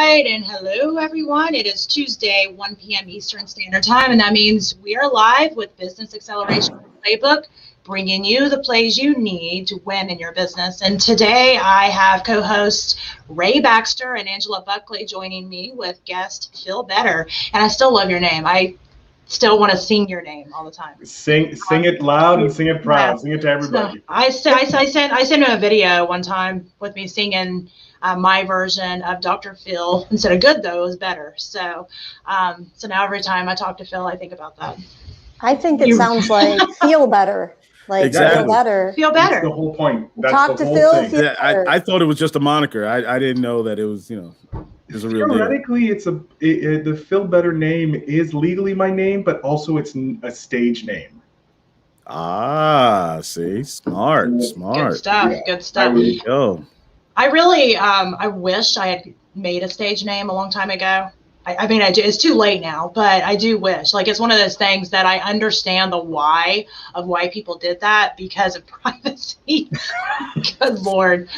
right, and hello everyone. It is Tuesday, 1 p.m. Eastern Standard Time, and that means we are live with Business Acceleration Playbook, bringing you the plays you need to win in your business. And today I have co-hosts Ray Baxter and Angela Buckley joining me with guest Phil Better. And I still love your name. I still want to sing your name all the time. Sing it loud and sing it proud. Sing it to everybody. So I sent him a video one time with me singing my version of Dr. Phil. Instead of good, though, it was better. So now every time I talk to Phil, I think about that. I think it sounds like feel better. Like exactly. Feel better. Feel better. That's the whole point. That's Talk the to whole Phil. thing. Feel Yeah, better. I thought it was just a moniker. I didn't know that it was, it was a real deal. Theoretically, the Phil Better name is legally my name, but also it's a stage name. Ah, see, smart. Good stuff. Yeah. Good stuff. There you go. I really, I wish I had made a stage name a long time ago. I mean, I do. It's too late now, but I do wish. Like, it's one of those things that I understand the why of why people did that because of privacy. Good Lord.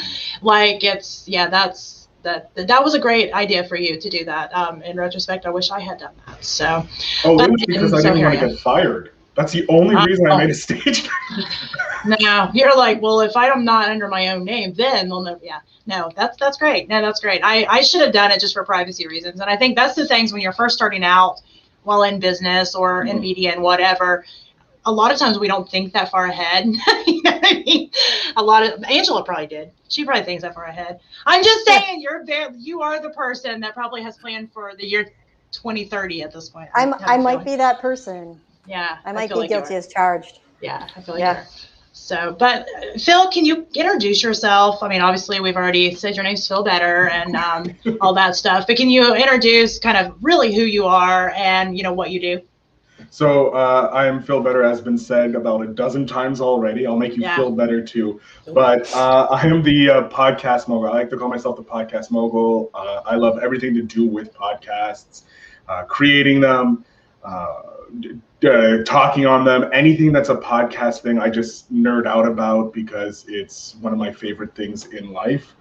Like, that was a great idea for you to do that. In retrospect, I wish I had done that. So. It was because I didn't want to get fired. That's the only reason I made a stage name. No, you're like, well, if I'm not under my own name, then they'll know. Yeah, no, that's great. No, that's great. I should have done it just for privacy reasons. And I think that's the things when you're first starting out while in business or in media and whatever, a lot of times we don't think that far ahead. You know what I mean? Angela probably did. She probably thinks that far ahead. I'm just saying you are the person that probably has planned for the year 2030 at this point. I might be that person. Yeah. I might be guilty as charged. Yeah, I feel like you're. So, but Phil, can you introduce yourself? I mean, obviously we've already said your name's Phil Better and all that stuff, but can you introduce kind of really who you are and, what you do? So I'm Phil Better, has been said about a dozen times already. I'll make you feel better too. But I am the podcast mogul. I like to call myself the podcast mogul. I love everything to do with podcasts, creating them, talking on them, anything that's a podcast thing, I just nerd out about because it's one of my favorite things in life.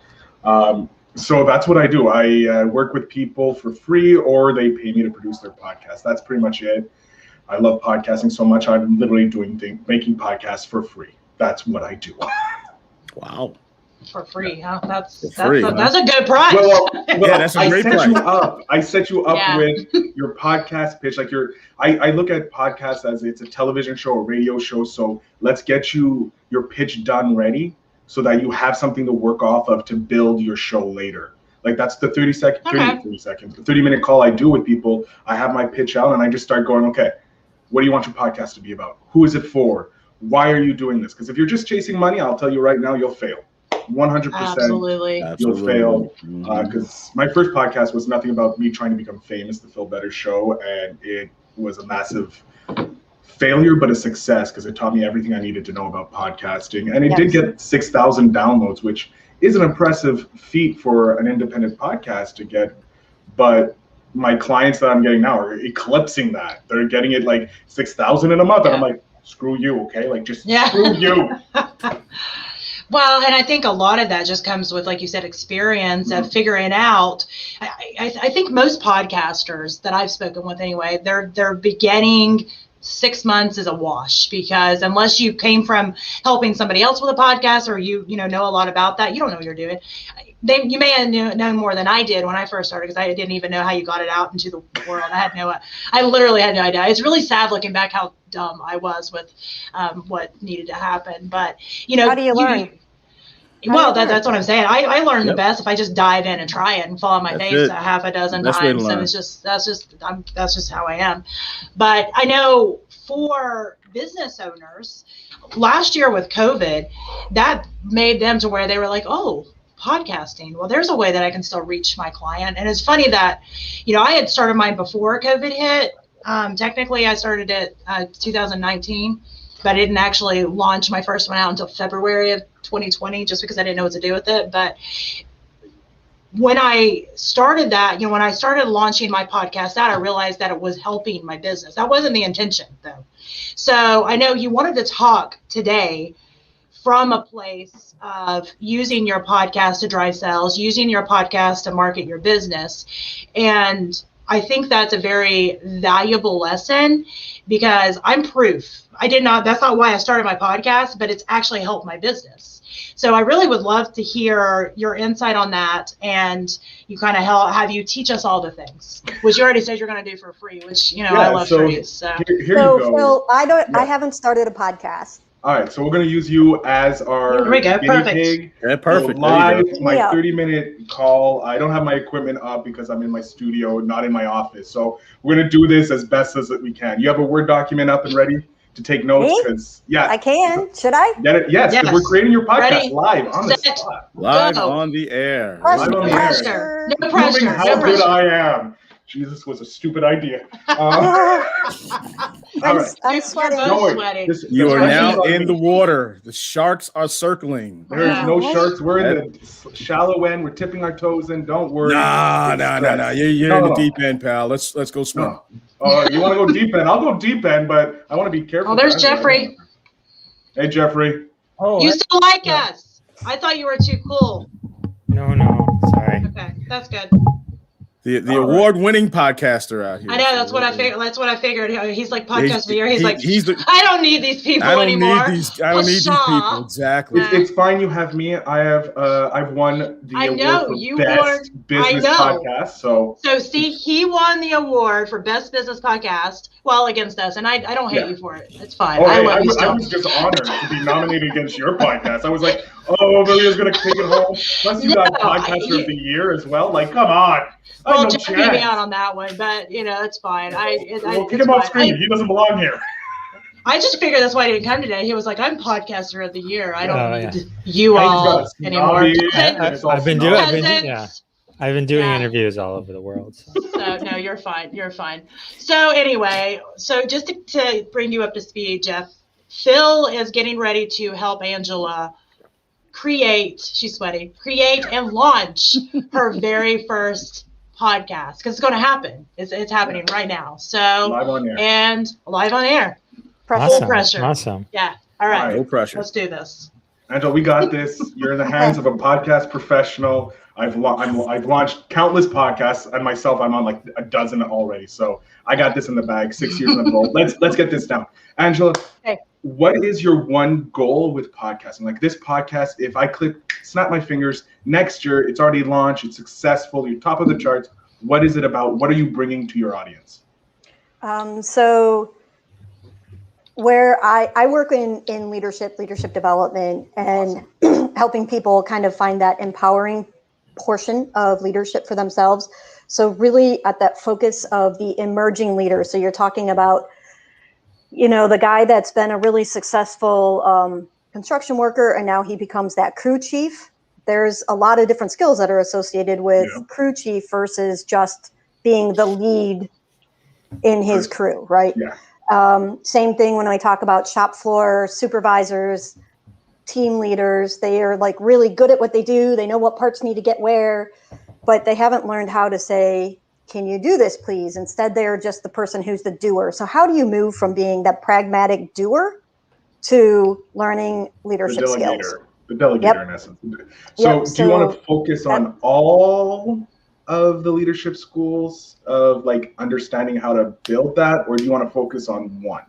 So that's what I do. I work with people for free or they pay me to produce their podcast. That's pretty much it. I love podcasting so much. I'm literally making podcasts for free. That's what I do. Wow. For free, huh? That's a good price. Well, yeah, that's a great price. I set you up with your podcast pitch. Like I look at podcasts as it's a television show, a radio show. So let's get your pitch done ready so that you have something to work off of to build your show later. Like that's the 30-minute call I do with people. I have my pitch out and I just start going, okay, what do you want your podcast to be about? Who is it for? Why are you doing this? Because if you're just chasing money, I'll tell you right now, you'll fail. 100%. Absolutely. You'll fail. Because my first podcast was nothing about me trying to become famous, the Phil Better Show, and it was a massive failure, but a success because it taught me everything I needed to know about podcasting. And it did get 6,000 downloads, which is an impressive feat for an independent podcast to get. But my clients that I'm getting now are eclipsing that. They're getting it like 6,000 in a month. And I'm like, screw you, okay? Like, just screw you. Well, and I think a lot of that just comes with, like you said, experience of figuring out. I think most podcasters that I've spoken with anyway, they're beginning 6 months is a wash because unless you came from helping somebody else with a podcast or you know a lot about that, you don't know what you're doing. You may have known more than I did when I first started because I didn't even know how you got it out into the world. I literally had no idea. It's really sad looking back how dumb I was with what needed to happen. But how do you learn? That's what I'm saying. I learn the best if I just dive in and try it and fall on my face a half a dozen times. So that's just how I am. But I know for business owners, last year with COVID, that made them to where they were like, oh, podcasting. Well, there's a way that I can still reach my client. And it's funny that, I had started mine before COVID hit. Technically, I started it 2019. But I didn't actually launch my first one out until February of 2020 just because I didn't know what to do with it. But when I started that, when I started launching my podcast out, I realized that it was helping my business. That wasn't the intention, though. So I know you wanted to talk today from a place of using your podcast to drive sales, using your podcast to market your business. And I think that's a very valuable lesson because I'm proof. That's not why I started my podcast, but it's actually helped my business. So I really would love to hear your insight on that, and you kind of have you teach us all the things, which you already said you're going to do for free, which, I love free. So here you go. Phil, I haven't started a podcast. All right, so we're going to use you as our guinea pig. Yeah, perfect. Live, my 30-minute call. I don't have my equipment up because I'm in my studio, not in my office. So we're going to do this as best as we can. You have a Word document up and ready to take notes? Because I can. Should I? Get it? Yes, because we're creating your podcast live on the spot. Live on the air. No pressure. Proving how good I am. Jesus was a stupid idea. I'm sweating. You are now in the water. The sharks are circling. There's no sharks. We're in the shallow end. We're tipping our toes in. Don't worry. No. You're in the deep end, pal. Let's go swim. You want to go deep end? I'll go deep end, but I want to be careful. Oh, there's Jeffrey. Hey, Jeffrey. Oh, you still like us? I thought you were too cool. No, sorry. Okay, that's good. The award-winning podcaster out here. I know, that's what I figured. That's what I figured. He's like podcast of the year. I don't need these people anymore. I don't need these people. Exactly. It's fine. You have me. I've won the award for best business podcast. So see, he won the award for best business podcast. Well, against us, and I don't hate you for it. It's fine. I was just honored to be nominated against your podcast. I was like, Amelia's gonna take it home. Plus, you got podcaster of the year as well. Like, come on. Well, Jeff beat me out on that one, but it's fine. Kick him off screen. He doesn't belong here. I just figured that's why he didn't come today. He was like, "I'm podcaster of the year. I don't need you all anymore." I've been doing interviews all over the world. So no, you're fine. You're fine. So anyway, just to bring you up to speed, Jeff, Phil is getting ready to help Angela create and launch her very first podcast, because it's going to happen. It's happening right now. So live on air. And live on air. Full pressure. Awesome. Yeah. All right. No pressure. Let's do this. Angela, we got this. You're in the hands of a podcast professional. I've launched countless podcasts, and myself, I'm on like a dozen already. So I got this in the bag. 6 years in the role. Let's get this down. Angela, what is your one goal with podcasting? Like this podcast, if I snap my fingers, next year it's already launched, it's successful, you're top of the charts. What is it about? What are you bringing to your audience? So where I work in leadership development, and helping people kind of find that empowering portion of leadership for themselves. So really at that focus of the emerging leader. So you're talking about, the guy that's been a really successful construction worker, and now he becomes that crew chief. There's a lot of different skills that are associated with crew chief versus just being the lead in his crew, right? Yeah. Same thing when I talk about shop floor supervisors, team leaders. They are like really good at what they do. They know what parts need to get where, but they haven't learned how to say, can you do this, please? Instead, they're just the person who's the doer. So how do you move from being that pragmatic doer to learning leadership skills? The delegator in essence. So do you want to focus on all of the leadership schools of like understanding how to build that, or do you want to focus on one?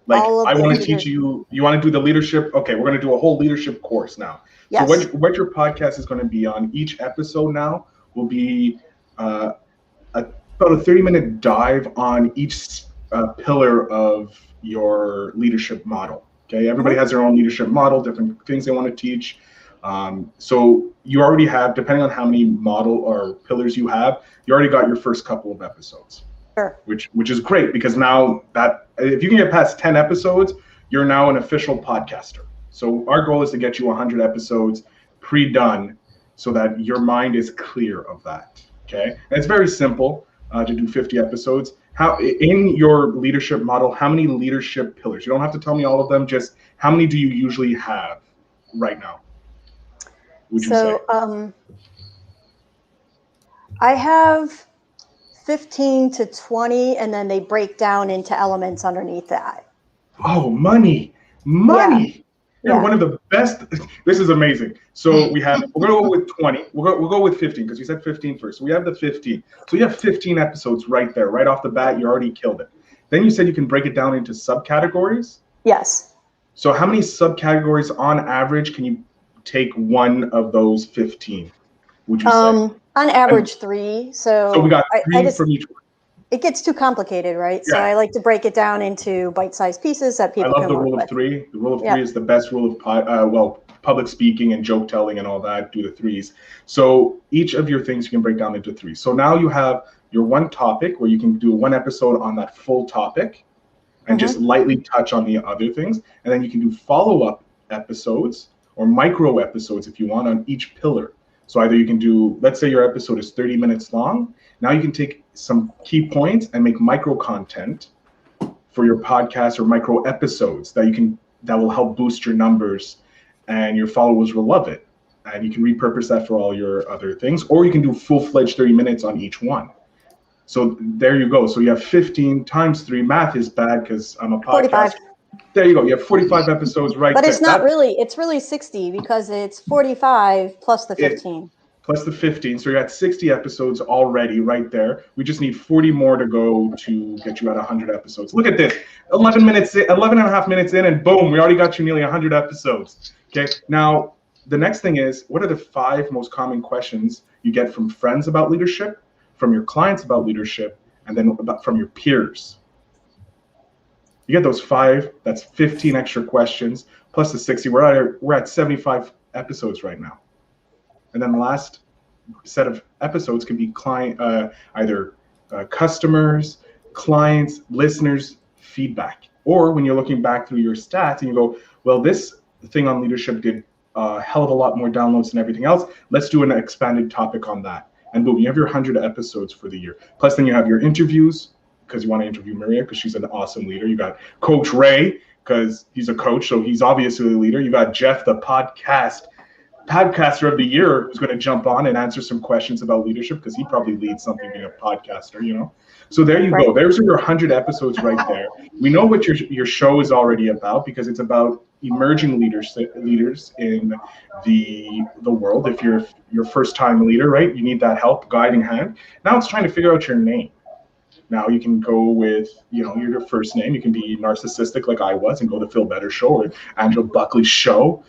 Like I want to teach you want to do the leadership. Okay, we're going to do a whole leadership course now. Yes. So what your podcast is going to be on, each episode now will be about a 30-minute dive on each pillar of your leadership model. Okay, everybody has their own leadership model, different things they want to teach. So you already have, depending on how many model or pillars you have, you already got your first couple of episodes. Sure. Which is great, because now that if you can get past 10 episodes, you're now an official podcaster. So our goal is to get you 100 episodes pre-done so that your mind is clear of that. Okay, and it's very simple to do 50 episodes. How in your leadership model, how many leadership pillars? You don't have to tell me all of them, just how many do you usually have right now? Would you say? I have 15 to 20, and then they break down into elements underneath that. Oh, money. Money. Yeah. One of the best. This is amazing. So we're gonna go with 20. We'll go with 15 because you said 15 first. So we have the 15. So you have 15 episodes right there, right off the bat. You already killed it. Then you said you can break it down into subcategories. Yes. So how many subcategories on average can you take one of those 15? Would you say? On average, 3. So we got 3 from each one. It gets too complicated, right? Yeah. So I like to break it down into bite-sized pieces that people can work with. I love the rule of 3. The rule of 3 is the best rule of public speaking and joke telling and all that. Do the 3s. So each of your things you can break down into 3. So now you have your one topic where you can do one episode on that full topic and just lightly touch on the other things. And then you can do follow-up episodes or micro episodes if you want on each pillar. So either you can do, let's say your episode is 30 minutes long. Now you can take some key points and make micro content for your podcast or micro episodes that will help boost your numbers and your followers will love it. And you can repurpose that for all your other things, or you can do full-fledged 30 minutes on each one. So there you go. So you have 15 times 3. Math is bad because I'm a podcast. 45. There you go. You have 45 episodes right there. But it's not really, it's really 60 because it's 45 plus the 15. Plus the 15. So you're at 60 episodes already right there. We just need 40 more to go to get you at 100 episodes. Look at this. 11 and a half minutes in and boom, we already got you nearly 100 episodes. Okay. Now, the next thing is, what are the 5 most common questions you get from friends about leadership, from your clients about leadership, and then from your peers? You get those 5, that's 15 extra questions, plus the 60. We're at 75 episodes right now. And then the last set of episodes can be either customers, clients, listeners, feedback. Or when you're looking back through your stats and you go, well, this thing on leadership did a hell of a lot more downloads than everything else. Let's do an expanded topic on that. And boom, you have your 100 episodes for the year. Plus then you have your interviews, because you want to interview Maria because she's an awesome leader. You got Coach Ray because he's a coach, so he's obviously a leader. You got Jeff, the podcaster of the year, who's going to jump on and answer some questions about leadership because he probably leads something being a podcaster, you know. So there you go. There's your 100 episodes right there. We know what your show is already about because it's about emerging leaders in the world. If you're your first time leader, right, you need that help, guiding hand. Now it's trying to figure out your name. Now you can go with, your first name. You can be narcissistic like I was and go to Phil Better Show or Angela Buckley's show.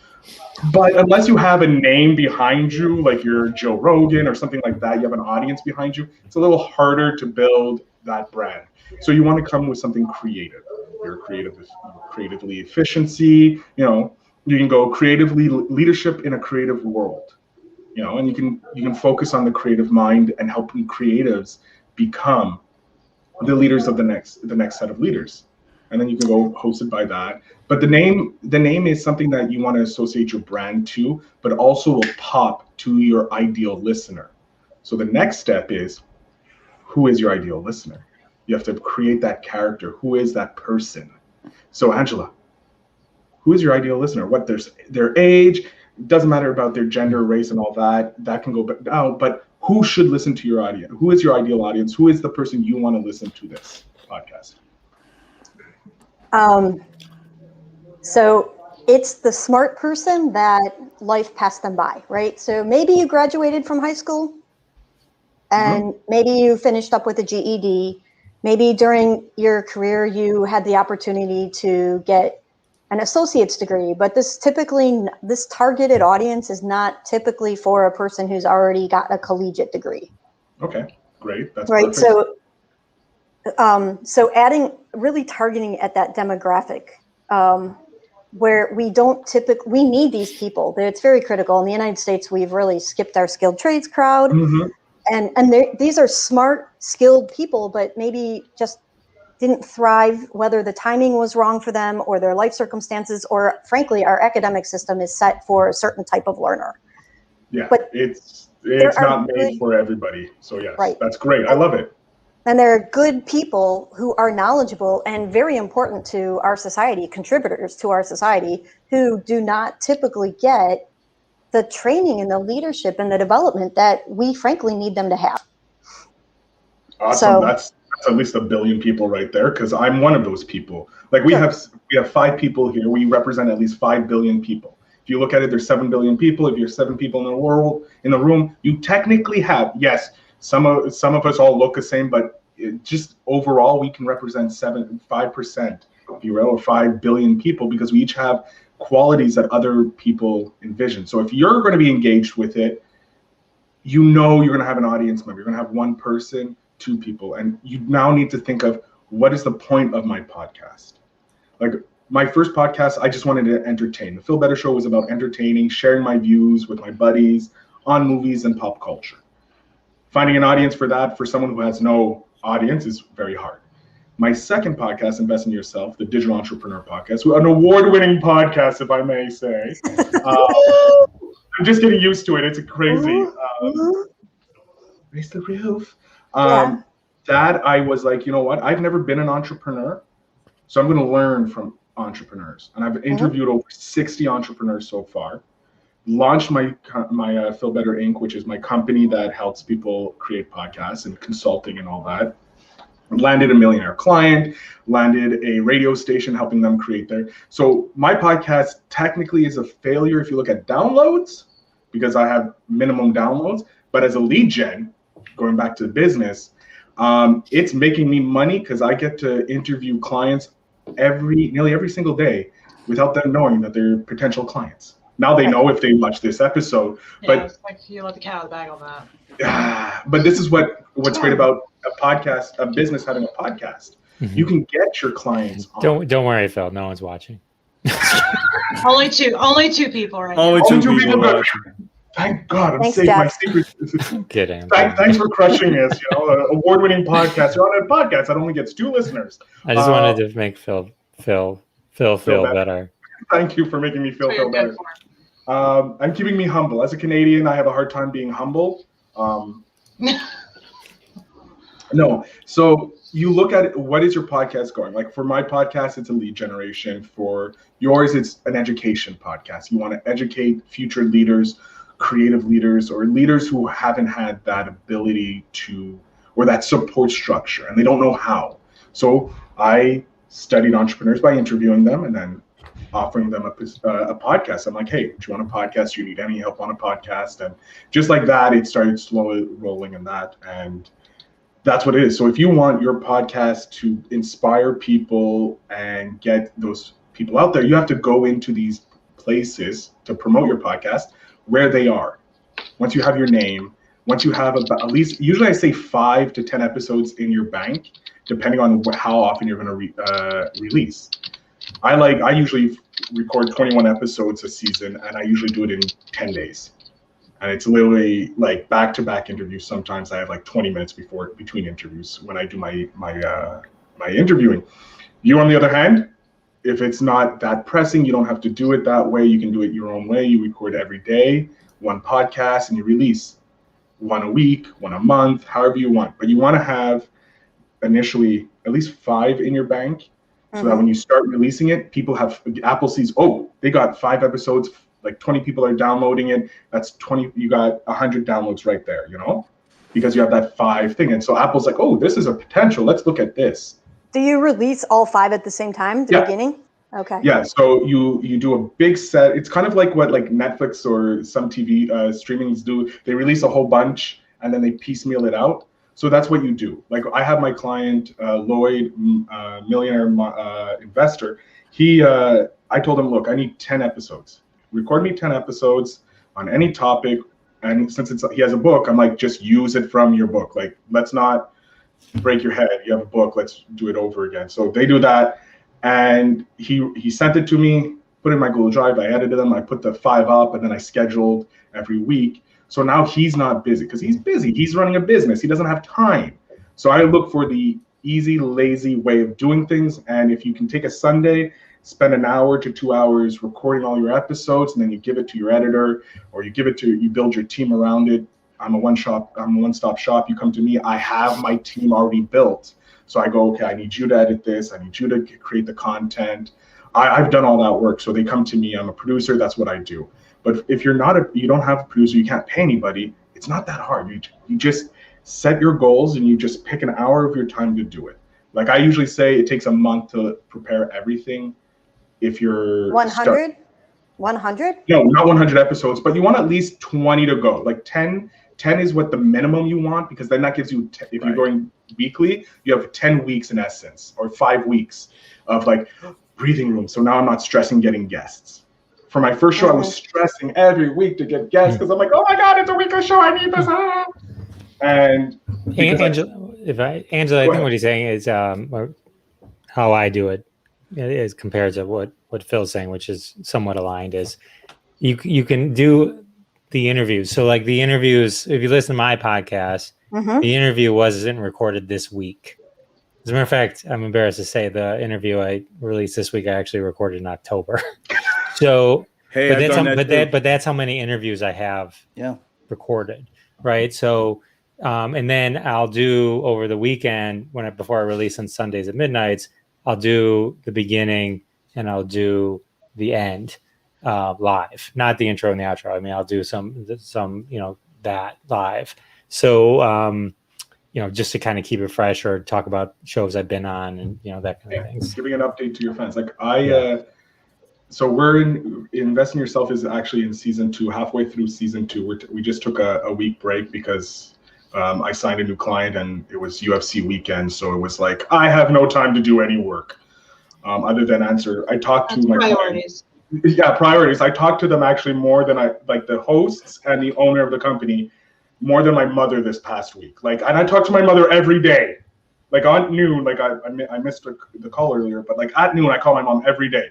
But unless you have a name behind you, like you're Joe Rogan or something like that, you have an audience behind you, it's a little harder to build that brand. So you want to come with something creative. You're creatively efficiency, you can go creatively leadership in a creative world, and you can focus on the creative mind and helping creatives become the leaders of the next set of leaders. And then you can go hosted by that. But the name is something that you want to associate your brand to, but also will pop to your ideal listener. So the next step is, who is your ideal listener? You have to create that character. Who is that person? So Angela, who is your ideal listener? What their age, doesn't matter about their gender, race, and all that. That can go down. But who should listen to your audience? Who is your ideal audience? Who is the person you want to listen to this podcast? So it's the smart person that life passed them by, right? So maybe you graduated from high school and maybe you finished up with a GED. Maybe during your career, you had the opportunity to get an associate's degree, but this targeted audience is not typically for a person who's already got a collegiate degree. Okay, great. That's right. Perfect. So really targeting at that demographic, where we need these people. It's very critical. In the United States, we've really skipped our skilled trades crowd. Mm-hmm. And these are smart, skilled people, but maybe just didn't thrive, whether the timing was wrong for them or their life circumstances, or frankly, our academic system is set for a certain type of learner. Yeah, but it's not made for everybody. So yes, right. That's great. I love it. And there are good people who are knowledgeable and very important to our society, contributors to our society, who do not typically get the training and the leadership and the development that we frankly need them to have. Awesome. So, that's That's at least 1 billion people right there, because I'm one of those people. Like we have 5 people here. We represent at least 5 billion people. If you look at it, there's 7 billion people. If you're 7 people in the room, you technically have, yes, some of us all look the same, but just overall, we can represent 5%, if you will, or 5 billion people, because we each have qualities that other people envision. So if you're going to be engaged with it, you know you're going to have an audience member. You're going to have one person, 2 people, and you now need to think of, what is the point of my podcast? Like my first podcast, I just wanted to entertain. The Feel Better Show was about entertaining, sharing my views with my buddies on movies and pop culture. Finding an audience for that, for someone who has no audience, is very hard. My second podcast, Invest in Yourself, the Digital Entrepreneur Podcast, an award-winning podcast, if I may say. I'm just getting used to it. It's crazy. Raise the roof. That I was like, you know what? I've never been an entrepreneur, so I'm going to learn from entrepreneurs. And I've interviewed over 60 entrepreneurs so far. Launched my Feel Better Inc., which is my company that helps people create podcasts and consulting and all that. Landed a millionaire client, landed a radio station helping them create their. So my podcast technically is a failure if you look at downloads, because I have minimum downloads. But as a lead gen, going back to the business, it's making me money because I get to interview clients nearly every single day without them knowing that they're potential clients. Now they know if they watch this episode. Yeah, but it's like you let the cat out of the bag on that. But this is what's great about a podcast, a business having a podcast. Mm-hmm. You can get your clients on. Don't worry, Phil. No one's watching. only two people right now. Only two people watching. Thank God, I'm saving my secret. I'm kidding. Thanks for crushing us. Award-winning podcast. You're on a podcast that only gets 2 listeners. I just wanted to make Phil feel better. Thank you for making me feel better. I'm keeping me humble. As a Canadian, I have a hard time being humble. No. So you look at it, what is your podcast going? Like for my podcast, it's a lead generation. For yours, it's an education podcast. You want to educate future leaders, creative leaders, or leaders who haven't had that ability to, or that support structure, and they don't know how. So I studied entrepreneurs by interviewing them and then offering them a podcast. I'm like, hey, do you want a podcast? Do you need any help on a podcast? And just like that, it started slowly rolling in that. And that's what it is. So if you want your podcast to inspire people and get those people out there, you have to go into these places to promote your podcast where they are. Once you have your name, once you have at least, usually I say 5 to 10 episodes in your bank, depending on how often you're going to release. I usually record 21 episodes a season, and I usually do it in 10 days. And it's literally like back-to-back interviews. Sometimes I have like 20 minutes between interviews when I do my interviewing. You, on the other hand, if it's not that pressing, you don't have to do it that way. You can do it your own way. You record every day, 1 podcast, and you release 1 a week, 1 a month, however you want. But you want to have initially at least 5 in your bank, so that when you start releasing it, Apple sees, oh, they got 5 episodes, like 20 people are downloading it. That's 20, you got 100 downloads right there, because you have that 5 thing. And so Apple's like, oh, this is a potential. Let's look at this. Do you release all 5 at the same time, the beginning? Okay. Yeah, so you do a big set. It's kind of like what like Netflix or some TV streamings do. They release a whole bunch and then they piecemeal it out. So that's what you do. Like I have my client, Lloyd, millionaire investor. I told him, look, I need 10 episodes. Record me 10 episodes on any topic. And since he has a book, I'm like, just use it from your book. Like, let's not break your head. You have a book, let's do it over again. So they do that. And he sent it to me, put it in my Google Drive. I edited them. I put the 5 up, and then I scheduled every week. So now he's not busy because he's busy. He's running a business. He doesn't have time. So I look for the easy, lazy way of doing things. And if you can take a Sunday, spend an hour to 2 hours recording all your episodes, and then you give it to your editor, or you build your team around it. I'm a one-stop shop. You come to me. I have my team already built. So I go, okay, I need you to edit this. I need you to create the content. I've done all that work. So they come to me. I'm a producer. That's what I do. But if you don't have a producer, you can't pay anybody. It's not that hard. You just set your goals and you just pick an hour of your time to do it. Like I usually say it takes a month to prepare everything. If you're 100? 100? No, not 100 episodes, but you want at least 20 to go. Like 10 is what the minimum you want, because then that gives you, if you're going weekly, you have 10 weeks in essence, or 5 weeks of like breathing room. So now I'm not stressing getting guests. For my first show, I was stressing every week to get guests because I'm like, oh my God, it's a weekly show. I need this. And Angela, I think what he's saying is how I do it is compared to what Phil's saying, which is somewhat aligned, is you can do the interviews. So like the interviews, if you listen to my podcast, the interview wasn't recorded this week. As a matter of fact, I'm embarrassed to say the interview I released this week, I actually recorded in October. So, but that's how many interviews I have recorded, right? So, and then I'll do over the weekend before I release on Sundays at midnights, I'll do the beginning and I'll do the end live, not the intro and the outro. I mean, I'll do some that live. So, just to kind of keep it fresh or talk about shows I've been on and that kind of things. Giving an update to your fans, like so we're in Invest in Yourself is actually in season 2, halfway through season 2. We just took a week break because I signed a new client and it was UFC weekend. So it was like, I have no time to do any work other than answer. I talked to my priorities. Priorities. I talked to them actually more than the hosts and the owner of the company, more than my mother this past week. And I talk to my mother every day. Like at noon, I missed the call earlier, but at noon, I call my mom every day.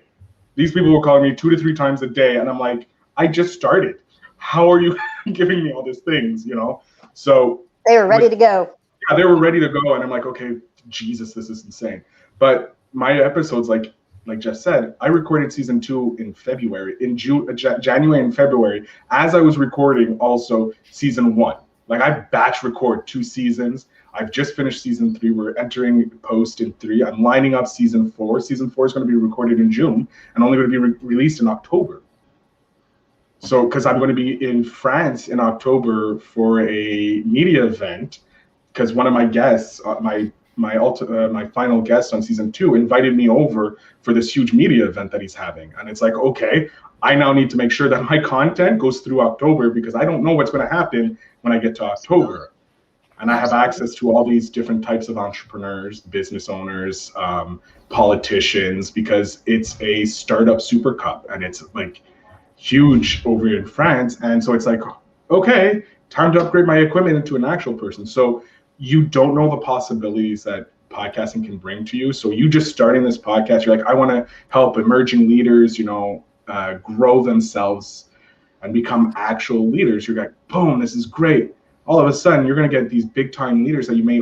These people were calling me 2 to 3 times a day. And I'm like, I just started. How are you giving me all these things, So they were ready to go. Yeah, they were ready to go. And I'm like, okay, Jesus, this is insane. But my episodes, like Jeff said, I recorded season 2 in February, in January and February, as I was recording also season 1. I batch record 2 seasons. I've just finished season 3. We're entering post in 3. I'm lining up season 4. Season 4 is going to be recorded in June and only going to be released in October. So, because I'm going to be in France in October for a media event, because one of my guests, my final guest on season 2, invited me over for this huge media event that he's having. And it's like, okay, I now need to make sure that my content goes through October because I don't know what's going to happen when I get to October. And I have access to all these different types of entrepreneurs, business owners, politicians, because it's a startup super cup and it's huge over in France. And so it's like, okay, time to upgrade my equipment into an actual person. So you don't know the possibilities that podcasting can bring to you. So you just starting this podcast, you're like, I want to help emerging leaders, grow themselves and become actual leaders. You're like, boom, this is great. All of a sudden, you're going to get these big time leaders that you may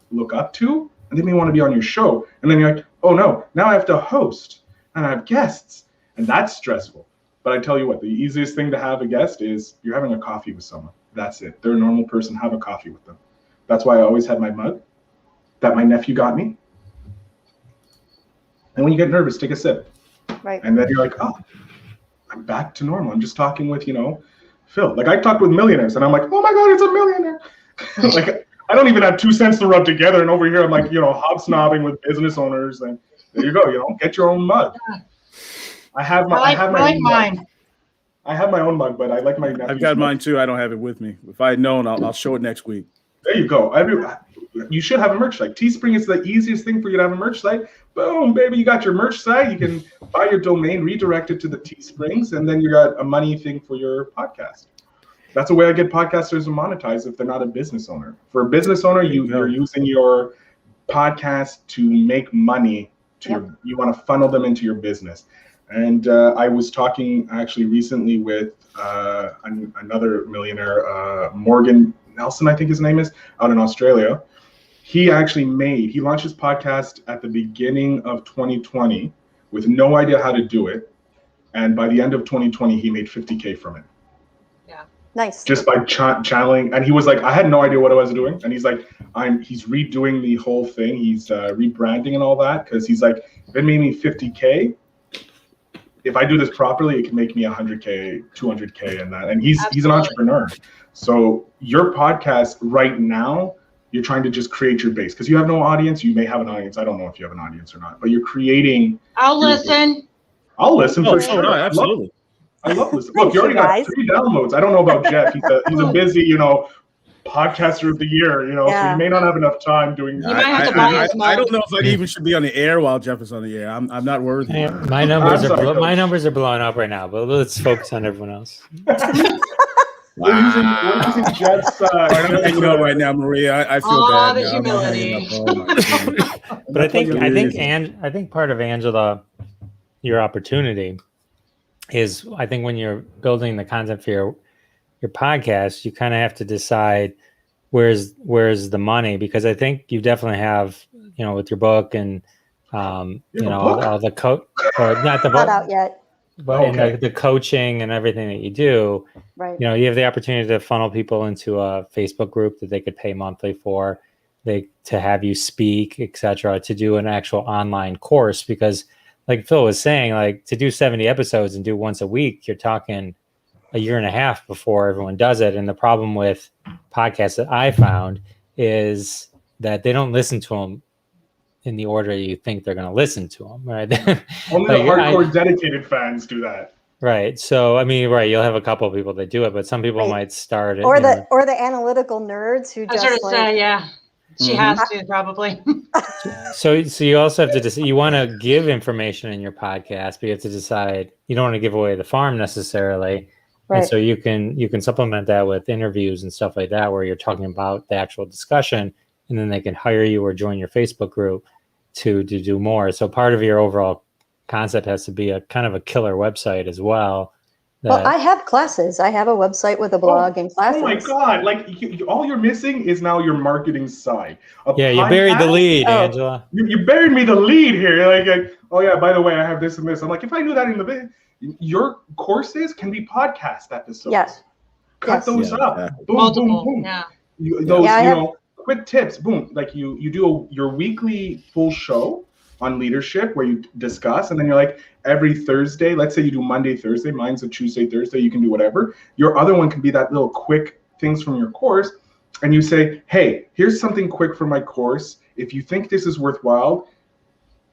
look up to, and they may want to be on your show. And then you're like, oh no, now I have to host and I have guests. And that's stressful. But I tell you what, the easiest thing to have a guest is you're having a coffee with someone. That's it. They're a normal person. Have a coffee with them. That's why I always had my mug that my nephew got me. And when you get nervous, take a sip. Right. And then you're like, oh, I'm back to normal. I'm just talking with, Phil. I talked with millionaires and I'm like, oh my God, it's a millionaire. I don't even have 2 cents to rub together. And over here, I'm hobsnobbing with business owners. And there you go, get your own mug. I have my own mug. I have my own mug, but I like my nephew's I've got mug. mine too. I don't have it with me. If I had known, I'll show it next week. There you go. You should have a merch site. Teespring is the easiest thing for you to have a merch site. Boom, baby, you got your merch site. You can buy your domain, redirect it to the Teesprings, and then you got a money thing for your podcast. That's a way I get podcasters to monetize if they're not a business owner. For a business owner, you're using your podcast to make money. You want to funnel them into your business. And I was talking actually recently with another millionaire, Morgan Nelson, I think his name is, out in Australia. He launched his podcast at the beginning of 2020 with no idea how to do it. And by the end of 2020, he made $50K from it. Yeah. Nice. Just by channeling. And he was like, I had no idea what I was doing. And he's like, he's redoing the whole thing. He's rebranding and all that. Because he's like, if it made me $50K, if I do this properly, it can make me $100K, $200K and that. And he's an entrepreneur. So your podcast right now, You're trying to just create your base because you have no audience. You may have an audience. I don't know if you have an audience or not, but you're creating. I'll listen. Base. I'll listen for sure. No, absolutely. I love listening. Look, you already got 3 downloads. I don't know about Jeff. He's a busy, podcaster of the year, so you may not have enough time doing. I don't know if I even should be on the air while Jeff is on the air. I'm not worthy. My numbers are blowing up right now, but let's focus on everyone else. We're using Jeff's. I'm hanging out right now, Maria. I feel bad. The humility. But I think part of Angela, your opportunity is, I think when you're building the content for your podcast, you kind of have to decide where's the money, because I think you definitely have, with your book and all the not the book, not out yet. But in the coaching and everything that you do, right? You have the opportunity to funnel people into a Facebook group that they could pay monthly for, to have you speak, etc., to do an actual online course. Because, like Phil was saying, like to do 70 episodes and do once a week, you're talking a year and a half before everyone does it. And the problem with podcasts that I found is that they don't listen to them in the order you think they're going to listen to them, right? Only the hardcore dedicated fans do that. Right. So, I mean, you'll have a couple of people that do it, but some people might start it. Or the analytical nerds who just she has to probably. So you also have to decide, you want to give information in your podcast, but you have to decide, you don't want to give away the farm necessarily. Right. And so you can supplement that with interviews and stuff like that, where you're talking about the actual discussion, and then they can hire you or join your Facebook group to do more. So part of your overall concept has to be a kind of a killer website as well. Well, I have classes. I have a website with a blog and classes. Oh my God. All you're missing is now your marketing side. You buried the lead, Angela. You buried me the lead here. Like, oh yeah, by the way, I have this and this. I'm like, if I knew that in the bit, your courses can be podcast episodes. Yes. Cut those up. Exactly. Boom, multiple, boom, boom. Yeah. Quick tips. Boom. Like you do your weekly full show on leadership where you discuss, and then you're like, every Thursday, let's say you do Monday, Thursday, mine's a Tuesday, Thursday, you can do whatever. Your other one can be that little quick things from your course. And you say, hey, here's something quick for my course. If you think this is worthwhile,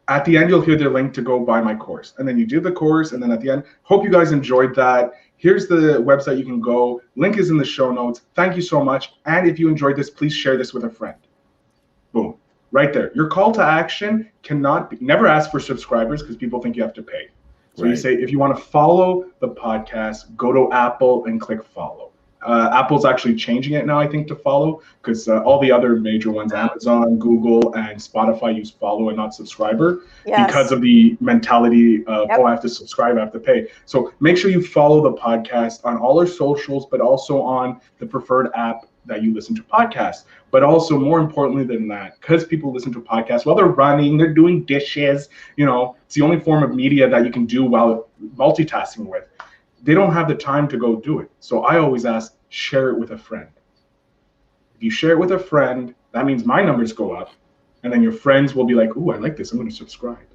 at the end, you'll hear the link to go buy my course. And then you do the course. And then at the end, hope you guys enjoyed that. Here's the website you can go. Link is in the show notes. Thank you so much. And if you enjoyed this, please share this with a friend. Boom. Right there. Your call to action never ask for subscribers because people think you have to pay. So you say, if you want to follow the podcast, go to Apple and click follow. Apple's actually changing it now, I think, to follow, because all the other major ones, Amazon, Google, and Spotify, use follow and not subscriber because of the mentality of, I have to subscribe, I have to pay. So make sure you follow the podcast on all our socials, but also on the preferred app that you listen to podcasts. But also, more importantly than that, because people listen to podcasts while they're running, they're doing dishes, it's the only form of media that you can do while multitasking with. They don't have the time to go do it. So I always ask, share it with a friend. If you share it with a friend, that means my numbers go up. And then your friends will be like, ooh, I like this, I'm going to subscribe.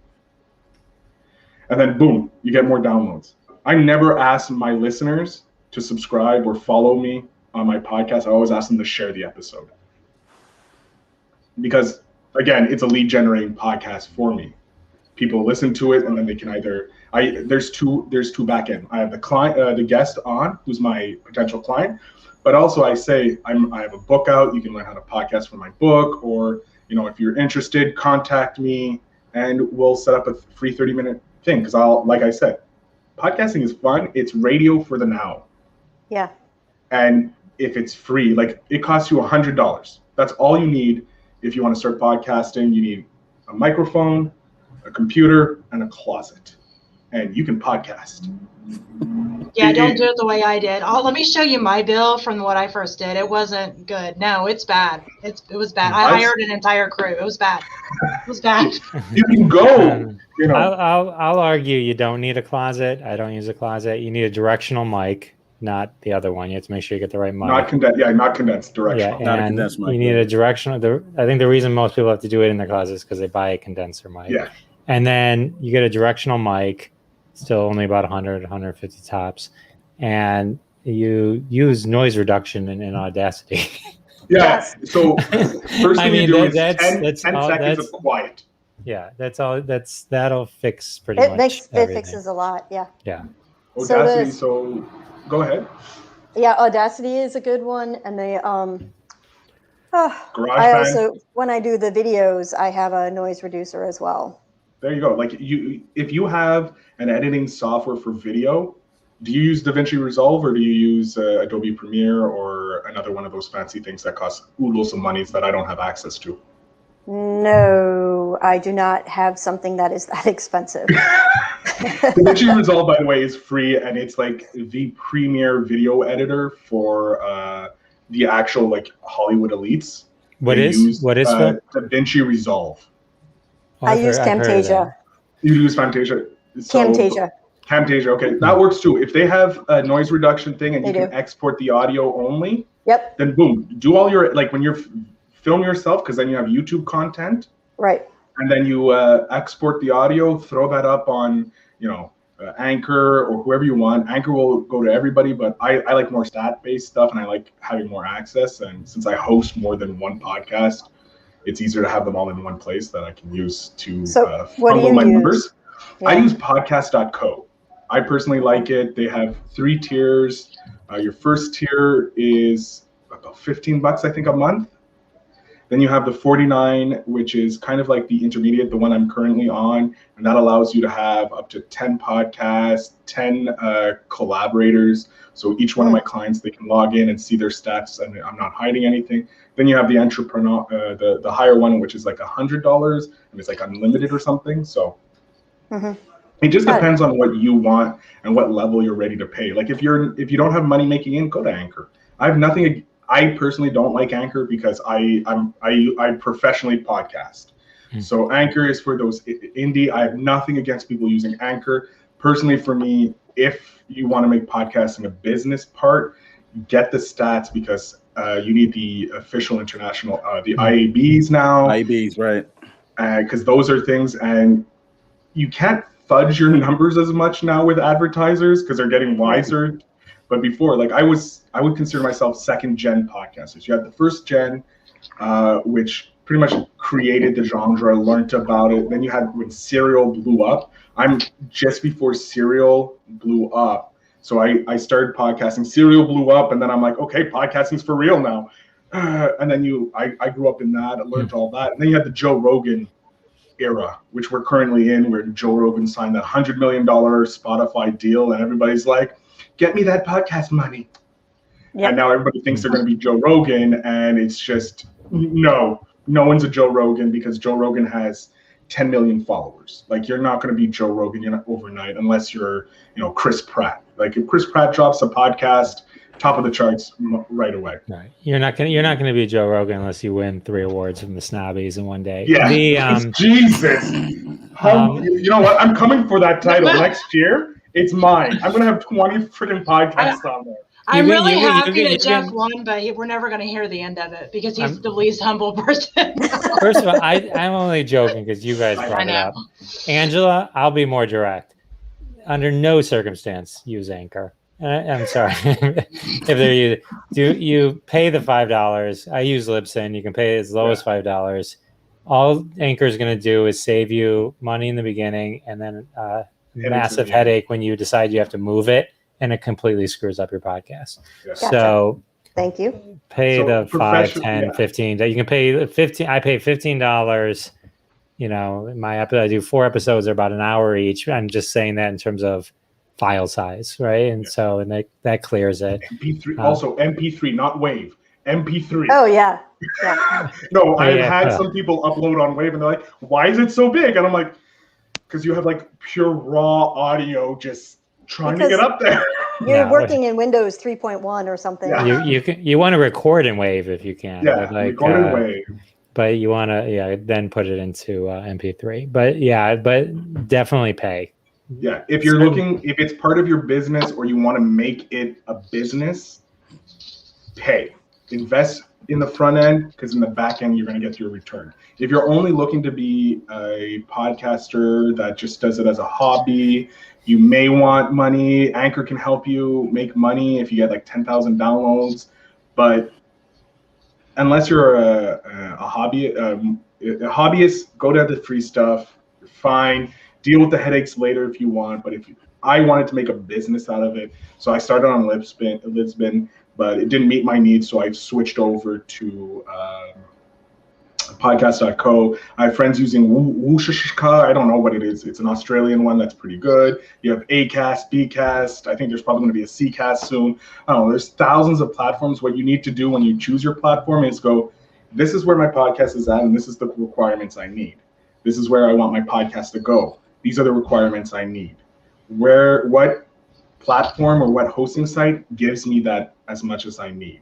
And then boom, you get more downloads. I never ask my listeners to subscribe or follow me on my podcast. I always ask them to share the episode. Because again, it's a lead generating podcast for me. People listen to it and then they can there's two back end. I have the client, the guest on, who's my potential client, but also I say I have a book out. You can learn how to podcast from my book, or if you're interested, contact me and we'll set up a free 30-minute thing. Because like I said, podcasting is fun. It's radio for the now. Yeah. And if it's free, like it costs you $100. That's all you need if you want to start podcasting. You need a microphone, a computer, and a closet. And you can podcast. Yeah, don't do it the way I did. Let me show you my bill from what I first did. It wasn't good. No, it's bad. It was bad. I hired an entire crew. It was bad. It was bad. You can go. I'll argue you don't need a closet. I don't use a closet. You need a directional mic, not the other one. You have to make sure you get the right mic. Not condensed. Directional. Yeah, not and condensed mic. You need a directional. I think the reason most people have to do it in their closet is because they buy a condenser mic. Yeah. And then you get a directional mic, still only about 100, 150 tops. And you use noise reduction in Audacity. Yeah. So first thing you do is 10 seconds of quiet. Yeah, that'll fix pretty much everything. It fixes a lot. Yeah. Yeah. Audacity. So go ahead. Yeah, Audacity is a good one, and they GarageBand. also, when I do the videos, I have a noise reducer as well. There you go. Like if you have an editing software for video, do you use Davinci Resolve or do you use Adobe Premiere or another one of those fancy things that cost oodles of monies that I don't have access to? No, I do not have something that is that expensive. Davinci Resolve, by the way, is free, and it's like the premier video editor for the actual like Hollywood elites. What is Davinci Resolve? I use Camtasia. You use Camtasia. Camtasia, okay, that works too. If they have a noise reduction thing and you can export the audio only, then boom, do all your, like when you're film yourself, because then you have YouTube content, right? And then you export the audio, throw that up on, Anchor or whoever you want. Anchor will go to everybody, but I like more stat-based stuff and I like having more access. And since I host more than one podcast, it's easier to have them all in one place that I can use to funnel my numbers. Yeah. I use podcast.co. I personally like it. They have 3 tiers. Your first tier is about $15, I think, a month. Then you have the 49, which is kind of like the intermediate, the one I'm currently on. And that allows you to have up to 10 podcasts, 10 collaborators. So each one of my clients, they can log in and see their stats and I'm not hiding anything. Then you have the entrepreneur, the higher one, which is like $100 and it's like unlimited or something. So it just depends on what you want and what level you're ready to pay. Like if you don't have money making in, go to Anchor. I have nothing. I personally don't like Anchor because I professionally podcast. So Anchor is for those indie. I have nothing against people using Anchor. Personally, for me, if you want to make podcasting a business part, get the stats because you need the official international, the IABs now. IABs, right. Because those are things, and you can't fudge your numbers as much now with advertisers because they're getting wiser. But before, like I would consider myself second-gen podcasters. You had the first gen, which pretty much created the genre, learned about it. Then you had when Serial blew up. I'm just before Serial blew up. So I started podcasting. Serial blew up, and then I'm like, okay, podcasting's for real now. And then I grew up in that. I learned all that. And then you had the Joe Rogan era, which we're currently in, where Joe Rogan signed that $100 million Spotify deal, and everybody's like, get me that podcast money. Yep. And now everybody thinks they're going to be Joe Rogan, and it's just, no one's a Joe Rogan because Joe Rogan has 10 million followers. Like you're not going to be Joe Rogan overnight unless you're, Chris Pratt. Like if Chris Pratt drops a podcast, top of the charts right away. Right. You're not gonna be Joe Rogan unless you win 3 awards from the Snobbies in one day. Yeah. Jesus. You know what? I'm coming for that title next year. It's mine. I'm gonna have 20 freaking podcasts on there. I'm really happy that Jeff won, but we're never going to hear the end of it because he's the least humble person. First of all, I'm only joking because you guys brought it up. Angela, I'll be more direct. Under no circumstance, use Anchor. I'm sorry. If they're you pay the $5. I use Libsyn. You can pay as low as $5. All Anchor is going to do is save you money in the beginning and then massive headache when you decide you have to move it. And it completely screws up your podcast. Yeah. So thank you. Pay the 5, 10, 15. You can pay 15. I pay $15. I do 4 episodes. They're about an hour each. I'm just saying that in terms of file size, right? And so that clears it. MP3, also MP3, not Wave. MP3. Oh yeah. No, I've had some people upload on Wave and they're like, "Why is it so big?" And I'm like, "Because you have like pure raw audio just." Trying to get up there. You're working in Windows 3.1 or something. Yeah. You want to record in Wave if you can. Yeah, record in Wave. But you want to then put it into MP3. But definitely pay. Yeah, if you're if it's part of your business or you want to make it a business, pay. Invest in the front end because in the back end you're going to get your return. If you're only looking to be a podcaster that just does it as a hobby, you may want money. Anchor can help you make money if you get like 10,000 downloads, but unless you're a hobbyist, go to the free stuff. Fine. Deal with the headaches later if you want. But I wanted to make a business out of it, so I started on Libsyn, but it didn't meet my needs, so I switched over to podcast.co. I have friends using Wooshishka. I don't know what it is. It's an Australian one that's pretty good. You have Acast, Bcast. I think there's probably going to be a Ccast soon. I don't know. There's thousands of platforms. What you need to do when you choose your platform is go, this is where my podcast is at, and this is the requirements I need. This is where I want my podcast to go. These are the requirements I need. What platform or what hosting site gives me that as much as I need?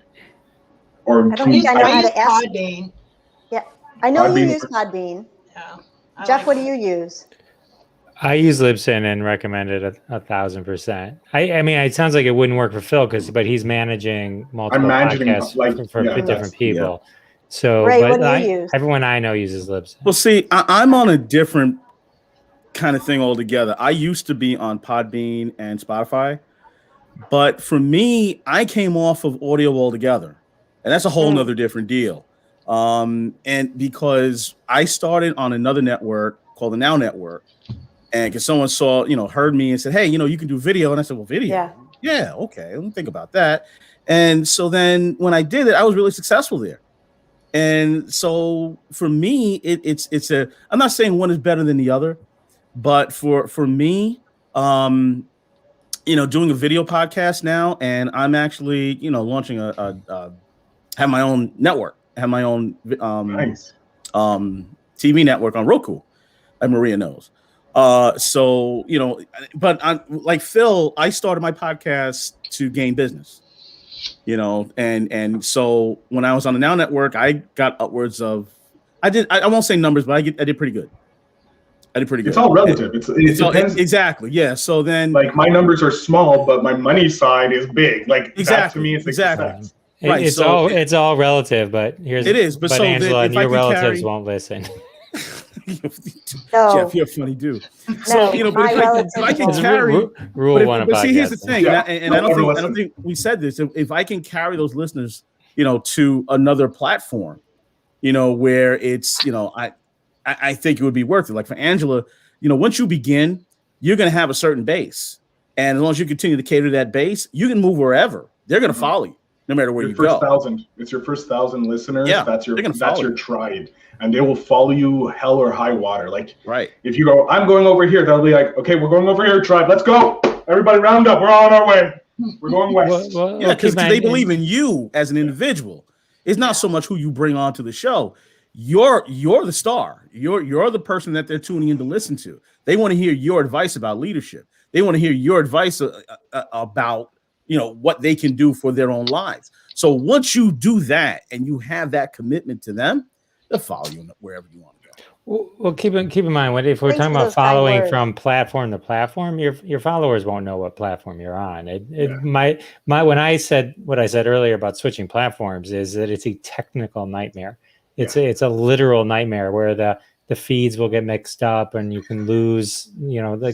Or I don't think I know how to ask. Podbean. Yeah, I know you use Podbean. Yeah. Jeff, what do you use? I use Libsyn and recommend it 1,000%. I mean, it sounds like it wouldn't work for Phil but he's managing multiple podcasts for different people. Yeah. So, Ray, what do you use? Everyone I know uses Libsyn. Well, see, I'm on a different kind of thing altogether. I used to be on Podbean and Spotify, but for me, I came off of audio altogether, and that's a whole nother different deal. And because I started on another network called the Now Network, and because someone heard me and said, hey, you can do video. And I said, well, video. Yeah. Okay. Let me think about that. And so then when I did it, I was really successful there. And so for me, I'm not saying one is better than the other, but for me, doing a video podcast now, and I'm actually, launching have my own network. I have my own nice. TV network on Roku, as Maria knows. So, but like Phil, I started my podcast to gain business, and so when I was on the Now Network, I got upwards of, I won't say numbers, but I did pretty good. It's all relative. It depends. Exactly. Yeah. So then, like, my numbers are small, but my money side is big. Like, that to me, it's exactly. Right. It's all relative, but but so Angela, and your relatives won't listen. No. Jeff, you're a funny dude. So but if I can carry rule one. But see, here's the thing, and I don't think we said this. If I can carry those listeners, to another platform, where it's, I think it would be worth it. Like for Angela, once you begin, you're going to have a certain base, and as long as you continue to cater to that base, you can move wherever. They're going to follow you, no matter where you go. It's your first 1,000 listeners. Yeah, that's your tribe, and they will follow you hell or high water. Like, right. If you go, I'm going over here, they'll be like, okay, we're going over here, tribe. Let's go. Everybody round up. We're on our way. We're going west. Because they believe in you as an individual. It's not so much who you bring onto the show. You're the star. You're the person that they're tuning in to listen to. They want to hear your advice about leadership. They want to hear your advice about what they can do for their own lives. So once you do that and you have that commitment to them, they'll follow you wherever you want to go. Well, keep in mind, if we're talking about following from platform to platform, your followers won't know what platform you're on. When I said what I said earlier about switching platforms, is that it's a technical nightmare. It's a literal nightmare where the feeds will get mixed up and you can lose,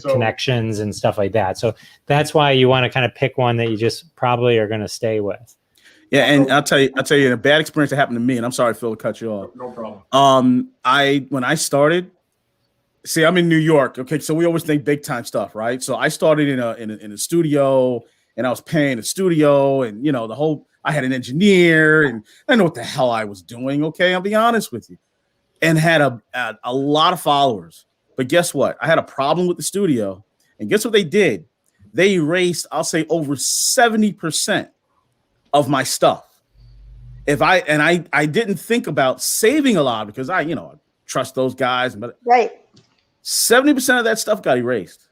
connections and stuff like that. So that's why you want to kind of pick one that you just probably are going to stay with. Yeah, and I'll tell you a bad experience that happened to me, and I'm sorry, Phil, to cut you off. No problem. When I started, see, I'm in New York. Okay, so we always think big time stuff, right? So I started in a studio, and I was paying a studio, and I had an engineer, and I didn't know what the hell I was doing. Okay, I'll be honest with you, and had a lot of followers. But guess what? I had a problem with the studio, and guess what they did? They erased, I'll say, over 70% of my stuff. I didn't think about saving a lot because I trust those guys, but right. 70% of that stuff got erased.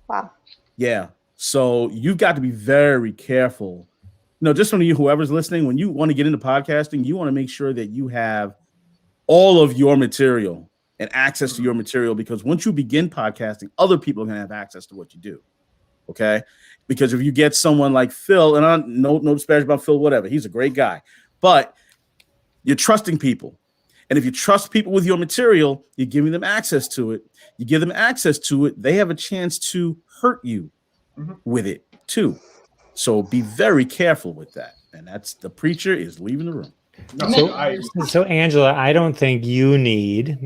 Wow. Yeah. So you've got to be very careful. Just from you, whoever's listening, when you want to get into podcasting, you want to make sure that you have all of your material and access to your material, because once you begin podcasting, other people are going to have access to what you do. Okay. Because if you get someone like Phil, and I no disparage about Phil, whatever, he's a great guy, but you're trusting people. And if you trust people with your material, you're giving them access to it. You give them access to it, they have a chance to hurt you with it too. So be very careful with that. And that's the preacher is leaving the room. So Angela, I don't think you need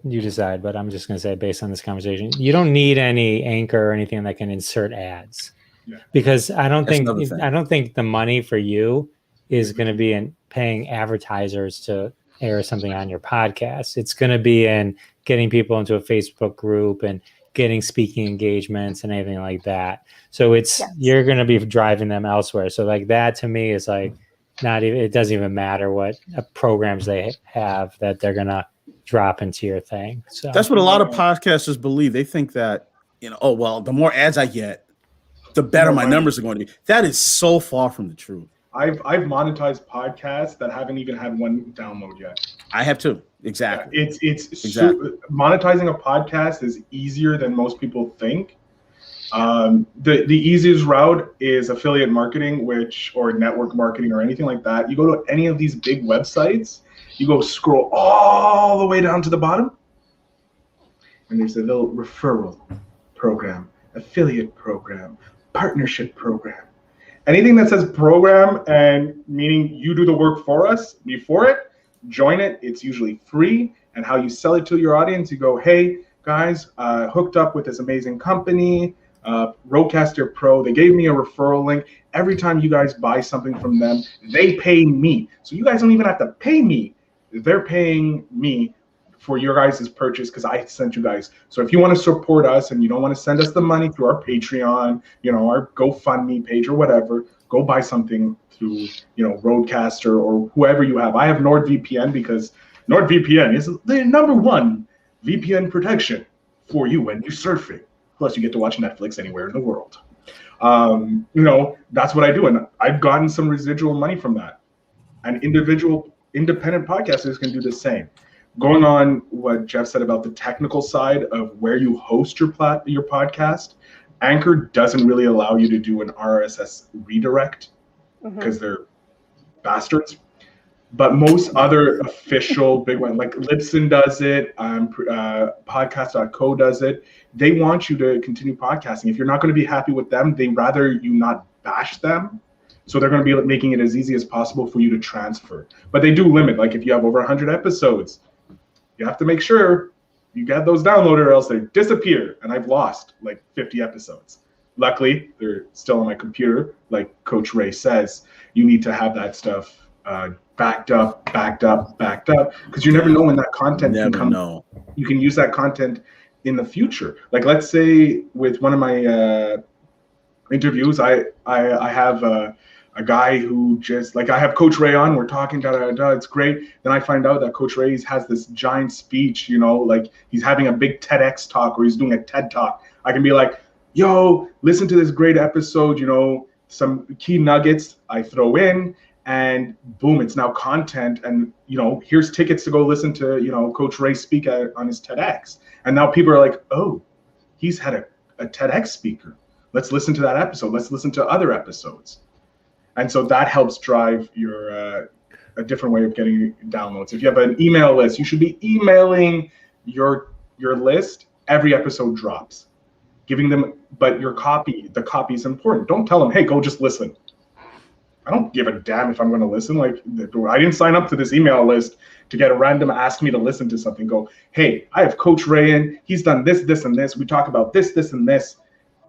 you decide, but I'm just going to say based on this conversation, you don't need any anchor or anything that can insert ads. Yeah. Because I don't think the money for you is going to be in paying advertisers to air something on your podcast. It's going to be in getting people into a Facebook group and getting speaking engagements and anything like that. So you're going to be driving them elsewhere. So like that to me is like not even, it doesn't even matter what programs they have that they're going to drop into your thing. So that's what a lot of podcasters believe. They think that, oh, well, the more ads I get, the better my numbers are going to be. That is so far from the truth. I've monetized podcasts that haven't even had one download yet. I have too. Exactly. Monetizing a podcast is easier than most people think. The easiest route is affiliate marketing, or network marketing or anything like that. You go to any of these big websites, you go scroll all the way down to the bottom, and there's a little referral program, affiliate program, partnership program. Anything that says program and meaning you do the work for us before it, join it. It's usually free. And how you sell it to your audience, you go, hey, guys, hooked up with this amazing company, Rodecaster Pro. They gave me a referral link. Every time you guys buy something from them, they pay me. So you guys don't even have to pay me. They're paying me for your guys' purchase because I sent you guys. So if you want to support us and you don't want to send us the money through our Patreon, our GoFundMe page or whatever, go buy something through, Rodecaster or whoever you have. I have NordVPN because NordVPN is the #1 VPN protection for you when you're surfing. Plus you get to watch Netflix anywhere in the world. That's what I do. And I've gotten some residual money from that. And independent podcasters can do the same. Going on what Jeff said about the technical side of where you host your podcast, Anchor doesn't really allow you to do an RSS redirect because they're bastards. But most other official big ones, like Libsyn does it, podcast.co does it. They want you to continue podcasting. If you're not going to be happy with them, they rather you not bash them. So they're going to be making it as easy as possible for you to transfer. But they do limit, like if you have over 100 episodes, you have to make sure you get those downloaded or else they disappear. And I've lost like 50 episodes. Luckily, they're still on my computer. Like Coach Ray says, you need to have that stuff backed up, because you never know when that content can come. You can use that content in the future. Like let's say with one of my interviews, I have a guy who just like, I have Coach Ray on, we're talking, it's great. Then I find out that Coach Ray has this giant speech, like he's having a big TEDx talk or he's doing a TED talk. I can be like, yo, listen to this great episode, some key nuggets I throw in, and boom, it's now content. And, here's tickets to go listen to, Coach Ray speak on his TEDx. And now people are like, oh, he's had a TEDx speaker. Let's listen to that episode. Let's listen to other episodes. And so that helps drive your a different way of getting downloads. If you have an email list, you should be emailing your list every episode drops. Giving them, but the copy is important. Don't tell them, hey, go just listen. I don't give a damn if I'm going to listen. Like, I didn't sign up to this email list to get a random ask me to listen to something. Go, hey, I have Coach Ray in. He's done this, this, and this. We talk about this, this, and this.